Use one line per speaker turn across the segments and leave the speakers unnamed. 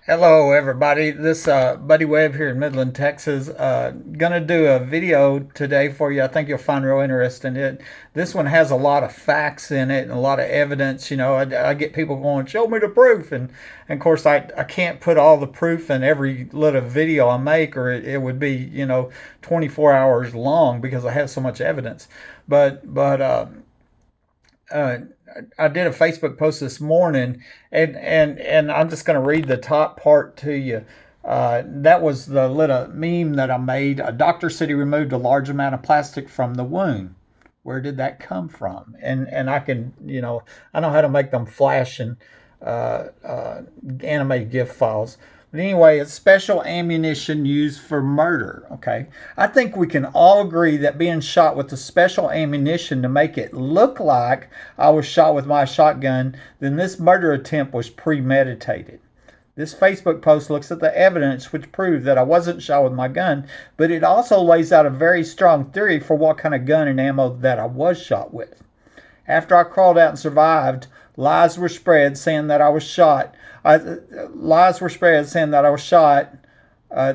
Hello, everybody. This Buddy Webb here in Midland, Texas. Gonna do a video today for you. I think you'll find real interesting. This one has a lot of facts in it and a lot of evidence. I get people going, "Show me the proof," and of course, I can't put all the proof in every little video I make, or it would be 24 hours long because I have so much evidence. But uh, I did a Facebook post this morning, and I'm just going to read the top part to you. That was the little meme that I made. A doctor said he removed a large amount of plastic from the wound. Where did that come from? And I can, I know how to make them flash and animated GIF files. But anyway, it's special ammunition used for murder. Okay, I think we can all agree that being shot with the special ammunition to make it look like I was shot with my shotgun, then this murder attempt was premeditated. This Facebook post looks at the evidence which proved that I wasn't shot with my gun, but it also lays out a very strong theory for what kind of gun and ammo that I was shot with. After I crawled out and survived, lies were spread saying that I was shot. Lies were spread saying that I was shot. Uh,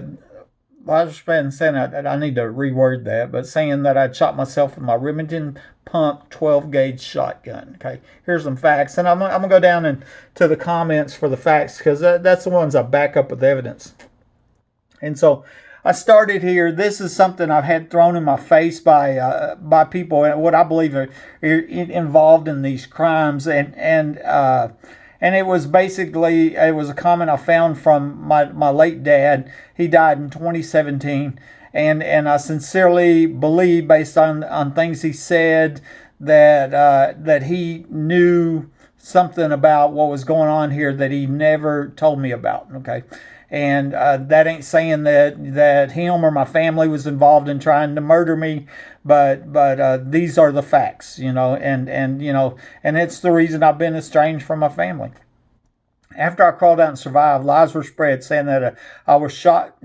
Lies were spread saying I need to reword that, but saying that I'd shot myself with my Remington Pump 12 gauge shotgun. Okay, here's some facts, and I'm gonna go down to the comments for the facts because that's the ones I back up with evidence. And so I started here. This is something I've had thrown in my face by people and what I believe are involved in these crimes, and it was basically it was a comment I found from my late dad. He died in 2017, and I sincerely believe, based on things he said, that he knew something about what was going on here that he never told me about. Okay, and that ain't saying that him or my family was involved in trying to murder me, but these are the facts, and it's the reason I've been estranged from my family. After I crawled out and survived, lies were spread saying that I was shot.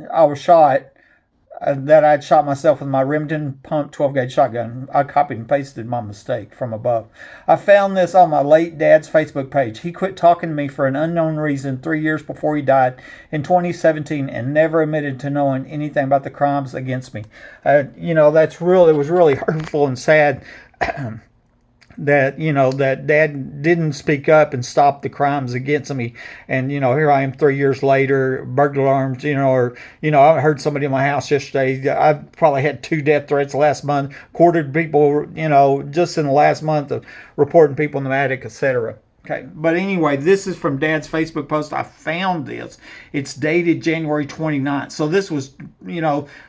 That I'd shot myself with my Remington Pump 12 gauge shotgun. I copied and pasted my mistake from above. I found this on my late dad's Facebook page. He quit talking to me for an unknown reason 3 years before he died in 2017 and never admitted to knowing anything about the crimes against me. That's real. It was really hurtful and sad. That dad didn't speak up and stop the crimes against me, and here I am 3 years later, burglar alarms, I heard somebody in my house yesterday. I probably had 2 death threats last month, quartered people, just in the last month of reporting people in the attic, etc. Okay, but anyway, this is from Dad's Facebook post. I found this. It's dated January 29th. So this was,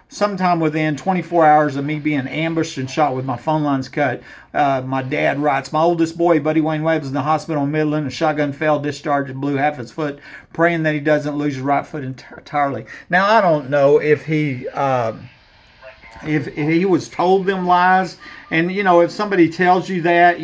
sometime within 24 hours of me being ambushed and shot with my phone lines cut. My dad writes, my oldest boy, Buddy Wayne Webb, is in the hospital in Midland. A shotgun fell, discharged, and blew half his foot, praying that he doesn't lose his right foot entirely. Now, I don't know if he was told them lies, and if somebody tells you that,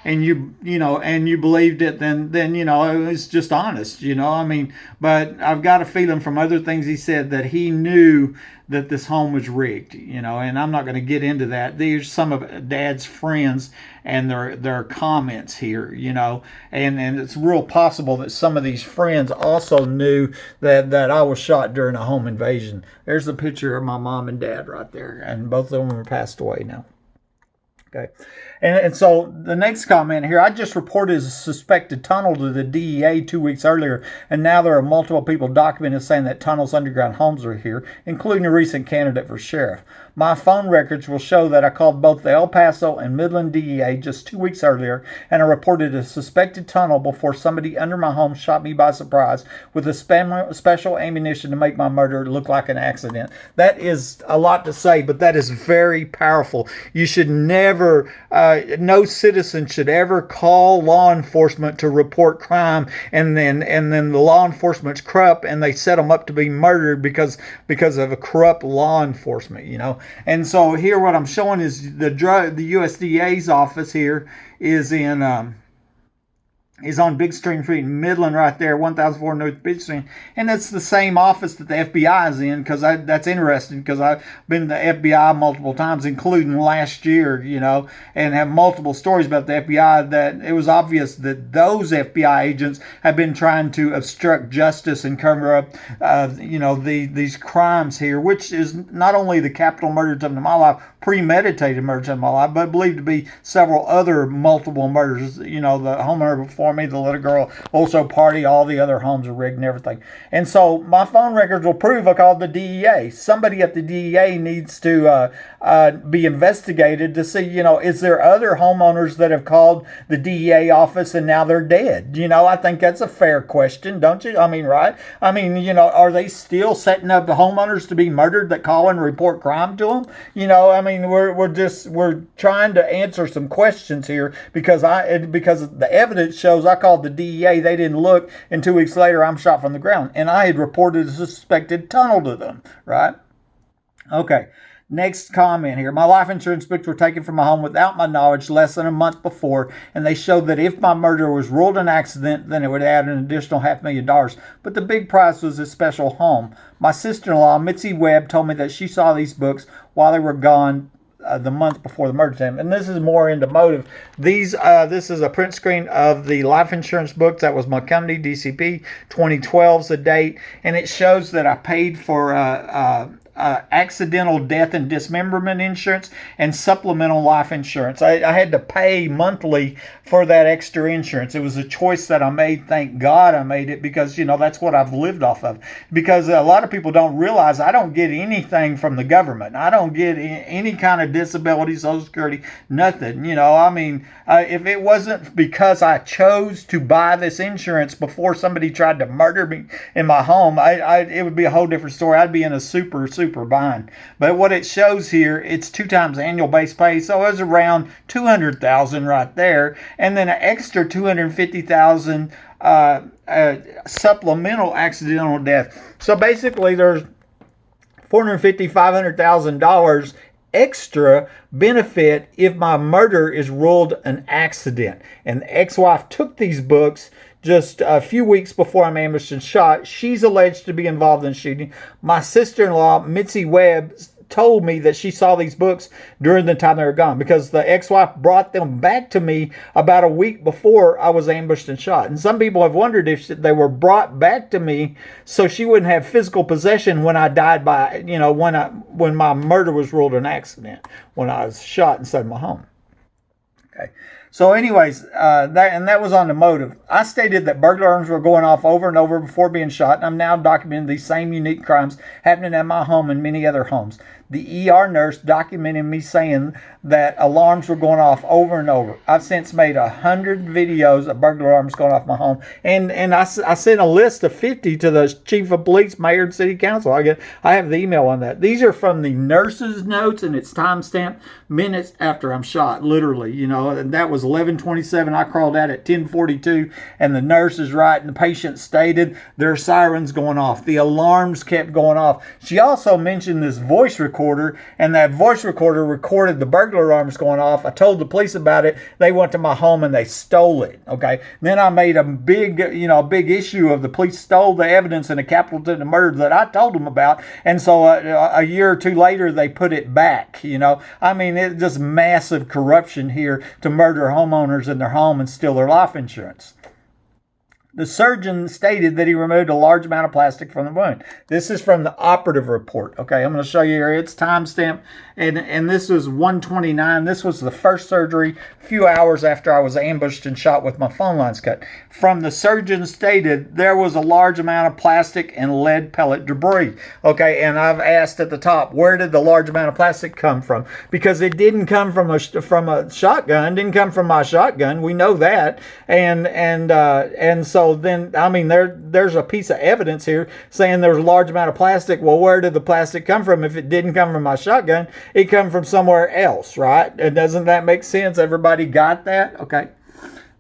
and you believed it, then it's just honest. I mean, but I've got a feeling from other things he said that he knew that this home was rigged, and I'm not going to get into that. These are some of Dad's friends and their comments here, and it's real possible that some of these friends also knew that I was shot during a home invasion. There's a picture of my mom and dad right there, and both of them are passed away now. Okay. And so the next comment here, I just reported a suspected tunnel to the DEA 2 weeks earlier, and now there are multiple people documented saying that tunnels underground homes are here, including a recent candidate for sheriff. My phone records will show that I called both the El Paso and Midland DEA just 2 weeks earlier, and I reported a suspected tunnel before somebody under my home shot me by surprise with a special ammunition to make my murder look like an accident. That is a lot to say, but that is very powerful. You should never, no citizen should ever call law enforcement to report crime, and then the law enforcement's corrupt, and they set them up to be murdered because of a corrupt law enforcement. And so here, what I'm showing is the USDA's office here is in is on Big Stream Street in Midland right there, 1004 North Big Stream. And that's the same office that the FBI is in, because that's interesting, because I've been to the FBI multiple times, including last year, and have multiple stories about the FBI that it was obvious that those FBI agents have been trying to obstruct justice and cover up, these crimes here, which is not only the capital murder attempt in my life, premeditated murder attempt in my life, but believed to be several other multiple murders. The homeowner before me, the little girl, also party, all the other homes are rigged and everything. And so my phone records will prove I called the DEA. Somebody at the DEA needs to be investigated to see, is there other homeowners that have called the DEA office and now they're dead? I think that's a fair question, don't you? I mean, right? I mean, are they still setting up the homeowners to be murdered that call and report crime to them? I mean, we're trying to answer some questions here, because the evidence shows I called the DEA, they didn't look, and 2 weeks later I'm shot from the ground, and I had reported a suspected tunnel to them, right? Okay. Next comment here. My life insurance books were taken from my home without my knowledge less than a month before, and they showed that if my murder was ruled an accident, then it would add an additional $500,000. But the big price was a special home. My sister-in-law, Mitzi Webb, told me that she saw these books while they were gone the month before the murder attempt. And this is more into motive. This is a print screen of the life insurance books. That was Montgomery DCP 2012 is the date, and it shows that I paid for accidental death and dismemberment insurance and supplemental life insurance. I had to pay monthly for that extra insurance. It was a choice that I made. Thank God I made it, because that's what I've lived off of. Because a lot of people don't realize I don't get anything from the government. I don't get any kind of disability, Social Security, nothing. If it wasn't because I chose to buy this insurance before somebody tried to murder me in my home, it would be a whole different story. I'd be in a super bind. But what it shows here, it's 2 times annual base pay, so it was around $200,000 right there, and then an extra $250,000 supplemental accidental death. So basically, there's $450,000-$500,000 extra benefit if my murder is ruled an accident. And the ex-wife took these books just a few weeks before I'm ambushed and shot. She's alleged to be involved in the shooting. My sister-in-law, Mitzi Webb, told me that she saw these books during the time they were gone, because the ex-wife brought them back to me about a week before I was ambushed and shot. And some people have wondered if they were brought back to me so she wouldn't have physical possession when I died when my murder was ruled an accident, when I was shot inside my home. Okay. So anyways, that was on the motive. I stated that burglar alarms were going off over and over before being shot, and I'm now documenting these same unique crimes happening at my home and many other homes. The ER nurse documented me saying that alarms were going off over and over. I've since made 100 videos of burglar alarms going off my home, and I sent a list of 50 to the chief of police, mayor, and city council. I have the email on that. These are from the nurse's notes, and it's timestamped minutes after I'm shot, literally. And that was 11:27. I crawled out at 10:42, and the nurse is writing. The patient stated their sirens going off. The alarms kept going off. She also mentioned this voice recorder, and that voice recorder recorded the burglar alarms going off. I told the police about it. They went to my home and they stole it. Okay. Then I made a big issue of the police stole the evidence in a capital attempted murder that I told them about. And so a year or two later, they put it back. It's just massive corruption here to murder homeowners in their home and steal their life insurance. The surgeon stated that he removed a large amount of plastic from the wound. This is from the operative report. Okay, I'm going to show you here. It's timestamped, and this was 129. This was the first surgery a few hours after I was ambushed and shot with my phone lines cut. From the surgeon stated there was a large amount of plastic and lead pellet debris. Okay, and I've asked at the top, where did the large amount of plastic come from? Because it didn't come from a shotgun. It didn't come from my shotgun. We know that, and so then, there's a piece of evidence here saying there's a large amount of plastic. Well, where did the plastic come from? If it didn't come from my shotgun, it come from somewhere else, right? And doesn't that make sense? Everybody got that? Okay.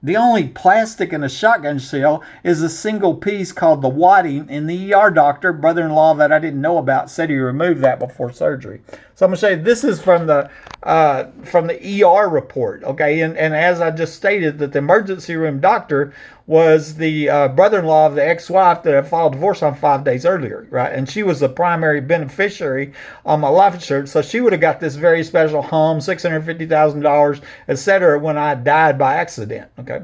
The only plastic in a shotgun shell is a single piece called the wadding, and the ER doctor, brother-in-law that I didn't know about, said he removed that before surgery. So I'm going to show you, this is from the ER report, okay? And as I just stated, that the emergency room doctor was the brother-in-law of the ex-wife that I filed divorce on 5 days earlier, right? And she was the primary beneficiary on my life insurance, so she would have got this very special home, $650,000, etc., when I died by accident. Okay.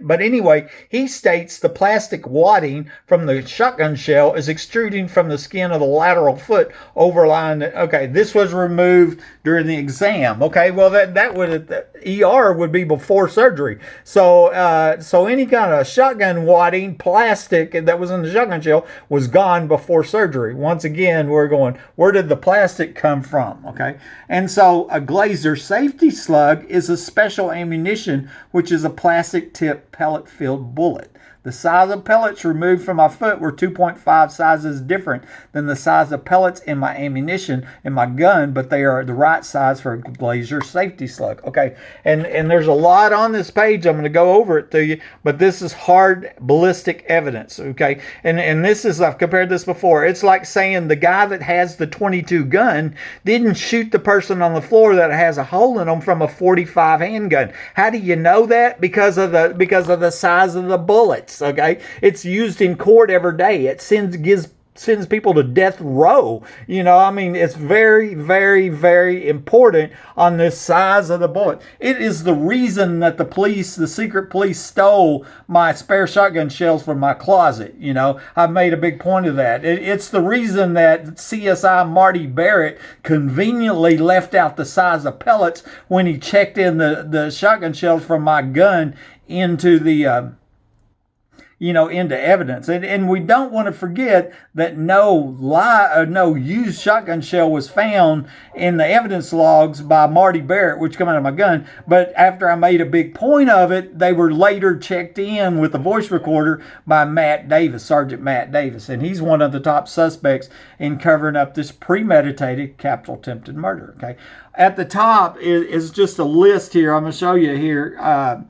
But anyway, he states the plastic wadding from the shotgun shell is extruding from the skin of the lateral foot overlying it. Okay, this was removed during the exam. Okay, well that would the ER would be before surgery. So any kind of shotgun wadding plastic that was in the shotgun shell was gone before surgery. Once again, we're going, where did the plastic come from? Okay, and so a Glazer safety slug is a special ammunition, which is a plastic tip pellet filled bullet. The size of pellets removed from my foot were 2.5 sizes different than the size of pellets in my ammunition in my gun, but they are the right size for a Glazer safety slug. Okay, and there's a lot on this page. I'm going to go over it to you, but this is hard ballistic evidence. Okay, and this is, I've compared this before. It's like saying the guy that has the 22 gun didn't shoot the person on the floor that has a hole in them from a 45 handgun. How do you know that? Because of the size of the bullets. Okay, it's used in court every day. It sends people to death row. You know, I mean, it's very, very, very important on the size of the bullet. It is the reason that the secret police stole my spare shotgun shells from my closet. You know, I've made a big point of that. It's the reason that CSI Marty Barrett conveniently left out the size of pellets when he checked in the shotgun shells from my gun into the into evidence. And we don't want to forget that no used shotgun shell was found in the evidence logs by Marty Barrett, which come out of my gun. But after I made a big point of it, they were later checked in with the voice recorder by Sergeant Matt Davis. And he's one of the top suspects in covering up this premeditated capital attempted murder. Okay. At the top is just a list here. I'm going to show you here.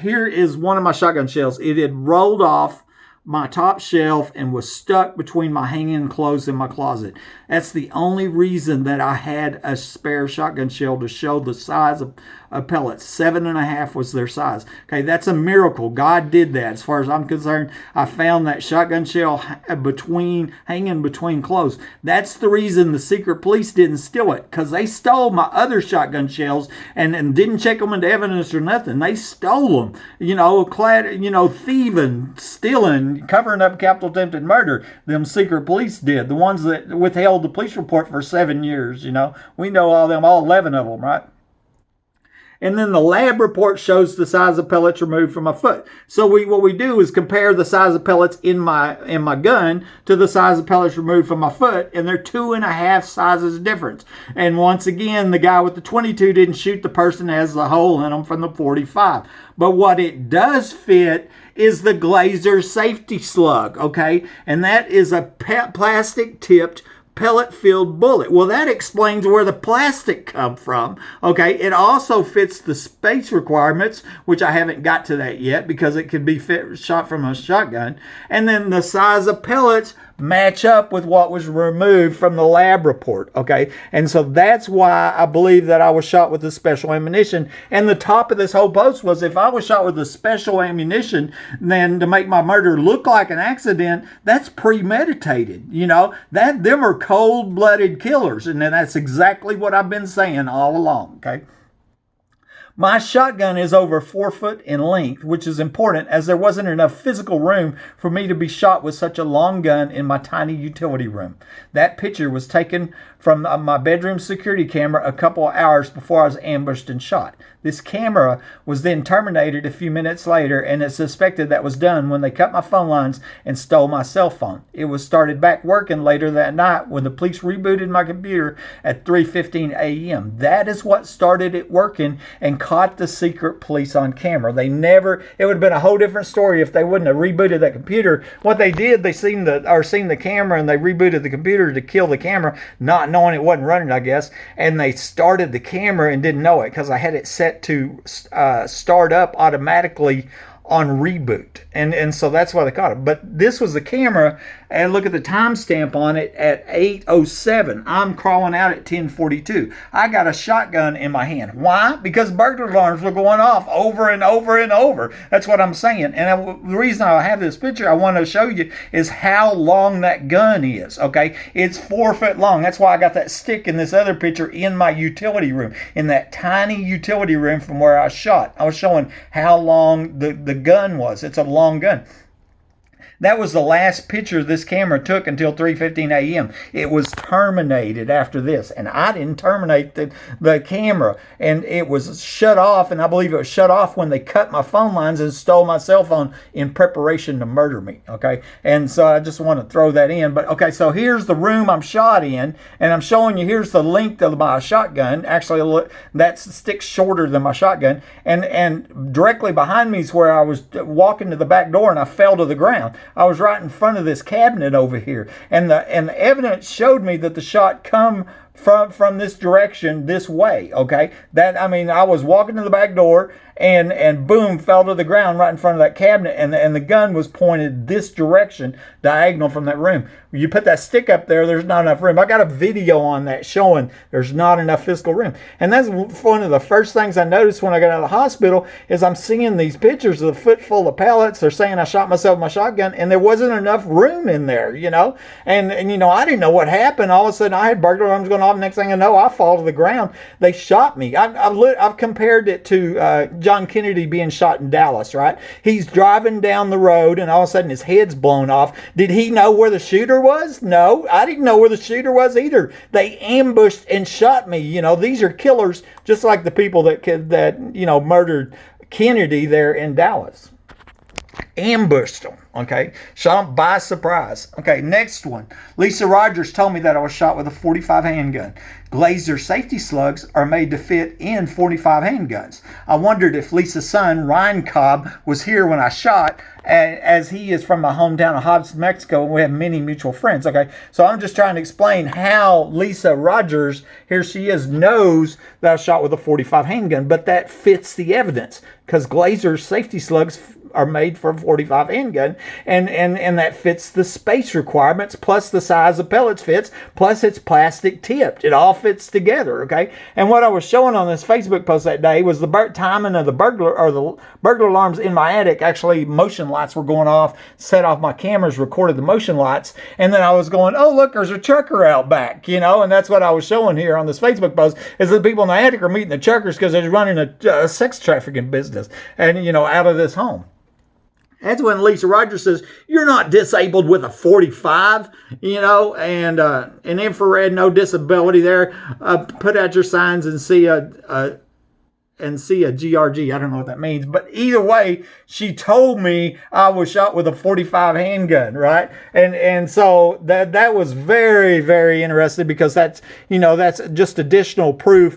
Here is one of my shotgun shells. It had rolled off my top shelf and was stuck between my hanging clothes in my closet. That's the only reason that I had a spare shotgun shell, to show the size of pellets. 7.5 was their size. Okay, that's a miracle. God did that. As far as I'm concerned, I found that shotgun shell hanging between clothes. That's the reason the secret police didn't steal it, because they stole my other shotgun shells and didn't check them into evidence or nothing. They stole them. Thieving, stealing, covering up capital attempted murder. Them secret police did. The ones that withheld the police report for 7 years. We know all 11 of them, right? And then the lab report shows the size of pellets removed from my foot. So what we do is compare the size of pellets in my gun to the size of pellets removed from my foot, and they're 2.5 sizes difference. And once again, the guy with the 22 didn't shoot the person that has the hole in them from the 45. But what it does fit is the Glazer safety slug, okay? And that is a plastic tipped pellet-filled bullet. Well, that explains where the plastic come from. Okay, it also fits the space requirements, which I haven't got to that yet because it could be shot from a shotgun. And then the size of pellets match up with what was removed from the lab report. Okay, and so that's why I believe that I was shot with the special ammunition. And the top of this whole post was, if I was shot with the special ammunition, then to make my murder look like an accident, that's premeditated. Them are cold-blooded killers, and that's exactly what I've been saying all along. Okay. My shotgun is over 4 foot in length, which is important as there wasn't enough physical room for me to be shot with such a long gun in my tiny utility room. That picture was taken from my bedroom security camera a couple of hours before I was ambushed and shot. This camera was then terminated a few minutes later, and it's suspected that was done when they cut my phone lines and stole my cell phone. It was started back working later that night when the police rebooted my computer at 3:15 a.m. That is what started it working and caught the secret police on camera. It would have been a whole different story if they wouldn't have rebooted that computer. What they did, they seen the camera and they rebooted the computer to kill the camera, not knowing it wasn't running, I guess. And they started the camera and didn't know it because I had it set to start up automatically on reboot, and so that's why they caught it. But this was the camera, and look at the timestamp on it at 8:07. I'm crawling out at 10:42. I got a shotgun in my hand. Why? Because burglar alarms were going off over and over and over. That's what I'm saying. And the reason I have this picture I want to show you is how long that gun is. Okay, it's 4 foot long. That's why I got that stick in this other picture in my utility room, in that tiny utility room from where I shot. I was showing how long the gun was. It's a long gun. That was the last picture this camera took until 3:15 a.m. It was terminated after this, and I didn't terminate the camera, and it was shut off, and I believe it was shut off when they cut my phone lines and stole my cell phone in preparation to murder me, okay? And so I just want to throw that in. But okay, so here's the room I'm shot in, and I'm showing you, here's the length of my shotgun. Actually, that stick's shorter than my shotgun, and directly behind me is where I was walking to the back door, and I fell to the ground. I was right in front of this cabinet over here, and the evidence showed me that the shot come from this direction, this way. Okay, that, I mean, I was walking to the back door, and boom, fell to the ground right in front of that cabinet, and the gun was pointed this direction, diagonal from that room. You put that stick up there, there's not enough room. I got a video on that showing there's not enough physical room. And that's one of the first things I noticed when I got out of the hospital, is I'm seeing these pictures of a foot full of pellets. They're saying I shot myself with my shotgun, and there wasn't enough room in there, you know. And you know, I didn't know what happened. All of a sudden, I had burglar alarms going off. Next thing I know, I fall to the ground. They shot me. I've compared it to John Kennedy being shot in Dallas, right? He's driving down the road, and all of a sudden his head's blown off. Did he know where the shooter was? No, I didn't know where the shooter was either. They ambushed and shot me. You know, these are killers, just like the people that you know, murdered Kennedy there in Dallas. Ambushed them, okay? Shot them by surprise. Okay, next one. Lisa Rogers told me that I was shot with a .45 handgun. Glazer safety slugs are made to fit in .45 handguns. I wondered if Lisa's son, Ryan Cobb, was here when I shot, as he is from my hometown of Hobbs, Mexico, and we have many mutual friends. Okay, so I'm just trying to explain how Lisa Rogers, here she is, knows that I shot with a .45 handgun, but that fits the evidence, because Glazer's safety slugs are made for a .45 handgun, and that fits the space requirements, plus the size of pellets fits, plus it's plastic tipped. It all fits together, okay? And what I was showing on this Facebook post that day was the timing of the burglar alarms in my attic. Actually, motion lights were going off, set off my cameras, recorded the motion lights, and then I was going, oh, look, there's a trucker out back, you know, and that's what I was showing here on this Facebook post, is that people in the attic are meeting the truckers because they're running a sex trafficking business, and, you know, out of this home. That's when Lisa Rogers says, you're not disabled with a .45, you know, and an infrared, no disability there. Put out your signs and see a GRG. I don't know what that means. But either way, she told me I was shot with a .45 handgun, right? And so that was very, very interesting, because that's, you know, that's just additional proof,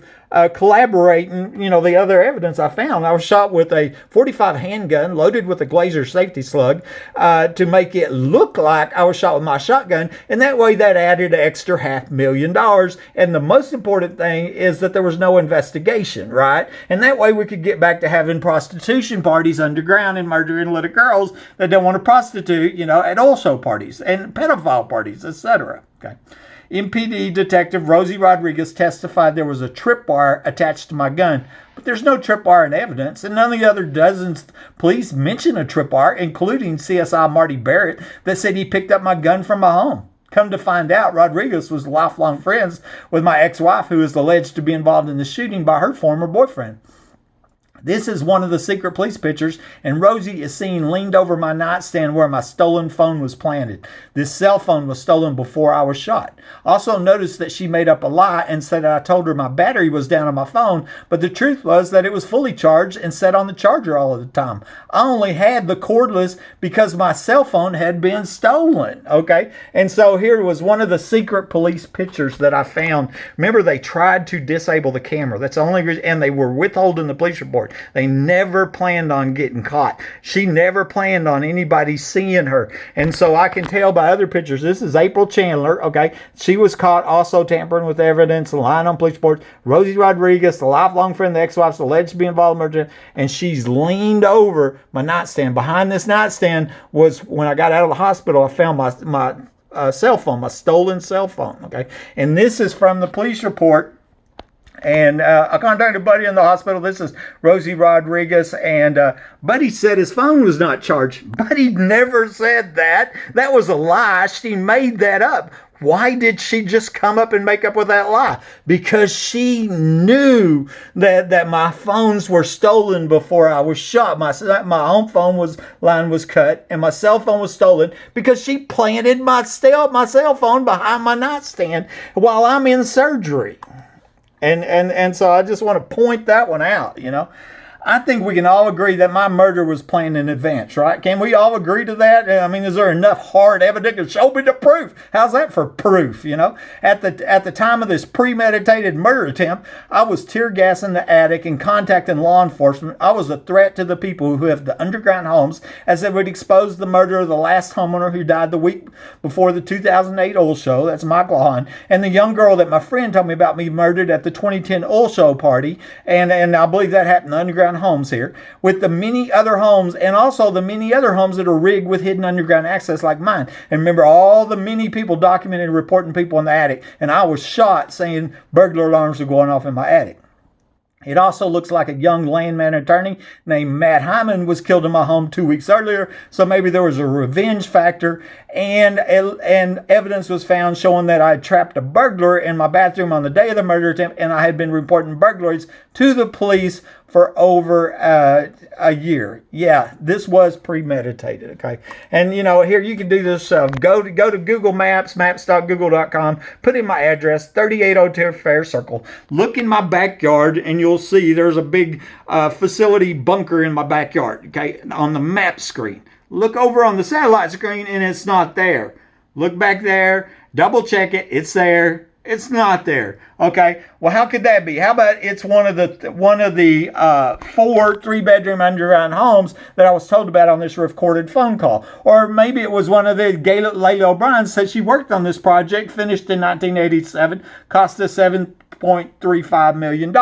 collaborating, you know, the other evidence I found. I was shot with a .45 handgun loaded with a Glazer safety slug to make it look like I was shot with my shotgun, and that way that added an extra $500,000. And the most important thing is that there was no investigation, right? And that way we could get back to having prostitution parties underground and murdering little girls that don't want to prostitute, you know, at also parties and pedophile parties, etc. Okay. MPD Detective Rosie Rodriguez testified there was a tripwire attached to my gun, but there's no tripwire in evidence, and none of the other dozens police mention a tripwire, including CSI Marty Barrett, that said he picked up my gun from my home. Come to find out, Rodriguez was lifelong friends with my ex-wife, who is alleged to be involved in the shooting by her former boyfriend. This is one of the secret police pictures, and Rosie is seen leaned over my nightstand where my stolen phone was planted. This cell phone was stolen before I was shot. Also noticed that she made up a lie and said that I told her my battery was down on my phone, but the truth was that it was fully charged and set on the charger all of the time. I only had the cordless because my cell phone had been stolen, okay? And so here was one of the secret police pictures that I found. Remember, they tried to disable the camera. That's the only reason, and they were withholding the police report. report. They never planned on getting caught. She never planned on anybody seeing her. And so I can tell by other pictures, this is April Chandler, okay? She was caught also tampering with evidence, lying on police reports. Rosie Rodriguez, the lifelong friend of the ex-wife's alleged to be involved in murder, and she's leaned over my nightstand. Behind this nightstand was, when I got out of the hospital, I found my cell phone, my stolen cell phone, okay? And this is from the police report. And I contacted Buddy in the hospital. This is Rosie Rodriguez. And Buddy said his phone was not charged. Buddy never said that. That was a lie. She made that up. Why did she just come up and make up with that lie? Because she knew that my phones were stolen before I was shot. My home phone line was cut and my cell phone was stolen because she planted my cell phone behind my nightstand while I'm in surgery. And so I just want to point that one out, you know. I think we can all agree that my murder was planned in advance, right? Can we all agree to that? I mean, is there enough hard evidence to show me the proof? How's that for proof, you know? At the time of this premeditated murder attempt, I was tear gassing the attic and contacting law enforcement. I was a threat to the people who have the underground homes, as it would expose the murder of the last homeowner who died the week before the 2008 oil show. That's Michael Hahn. And the young girl that my friend told me about me murdered at the 2010 oil show party. And I believe that happened in the underground homes here, with the many other homes, and also the many other homes that are rigged with hidden underground access like mine. And remember, all the many people documented reporting people in the attic, and I was shot saying burglar alarms were going off in my attic. It also looks like a young landman attorney named Matt Hyman was killed in my home 2 weeks earlier, so maybe there was a revenge factor, and evidence was found showing that I had trapped a burglar in my bathroom on the day of the murder attempt, and I had been reporting burglaries to the police for over a year. Yeah, this was premeditated, okay? And, you know, here you can do this. Go to Google Maps, maps.google.com, put in my address, 3802 Fair Circle. Look in my backyard, and you'll see there's a big facility bunker in my backyard, okay, on the map screen. Look over on the satellite screen, and it's not there. Look back there, double check it, it's there. It's not there. Okay. Well, how could that be? How about it's one of the 4 3-bedroom underground homes that I was told about on this recorded phone call, or maybe it was one of the Layla O'Brien said she worked on this project, finished in 1987, cost us $7.35 million.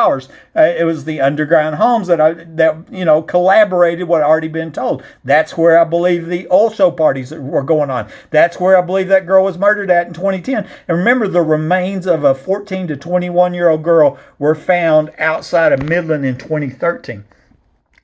It was the underground homes that collaborated what had already been told. That's where I believe the oil show parties were going on. That's where I believe that girl was murdered at in 2010. And remember, the remains of a 14 to 21-year-old girl were found outside of Midland in 2013.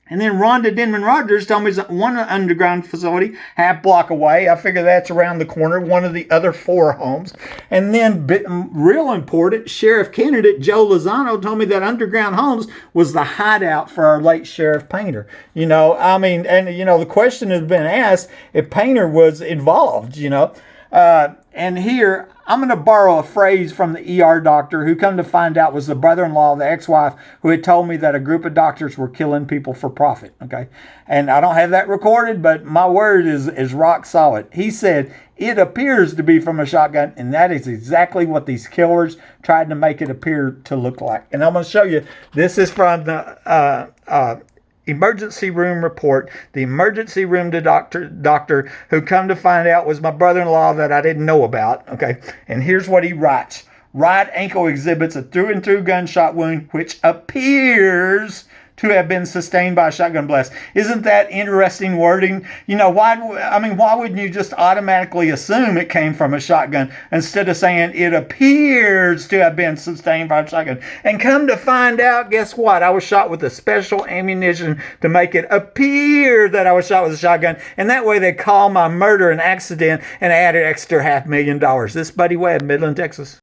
And then Rhonda Denman Rogers told me that one underground facility half block away. I figure that's around the corner, one of the other 4 homes. And then, real important, Sheriff candidate Joe Lozano told me that underground homes was the hideout for our late Sheriff Painter. You know, I mean, and, you know, the question has been asked if Painter was involved, you know. And here, I'm going to borrow a phrase from the ER doctor who, come to find out, was the brother-in-law of the ex-wife who had told me that a group of doctors were killing people for profit, okay? And I don't have that recorded, but my word is rock solid. He said, it appears to be from a shotgun, and that is exactly what these killers tried to make it appear to look like. And I'm going to show you, this is from the emergency room report. The emergency room doctor who, come to find out, was my brother-in-law that I didn't know about. Okay, and here's what he writes. Right ankle exhibits a through-and-through gunshot wound which appears to have been sustained by a shotgun blast. Isn't that interesting wording? You know, why wouldn't you just automatically assume it came from a shotgun instead of saying it appears to have been sustained by a shotgun? And come to find out, guess what? I was shot with a special ammunition to make it appear that I was shot with a shotgun. And that way they call my murder an accident and added extra $500,000. This is Buddy Webb, Midland, Texas.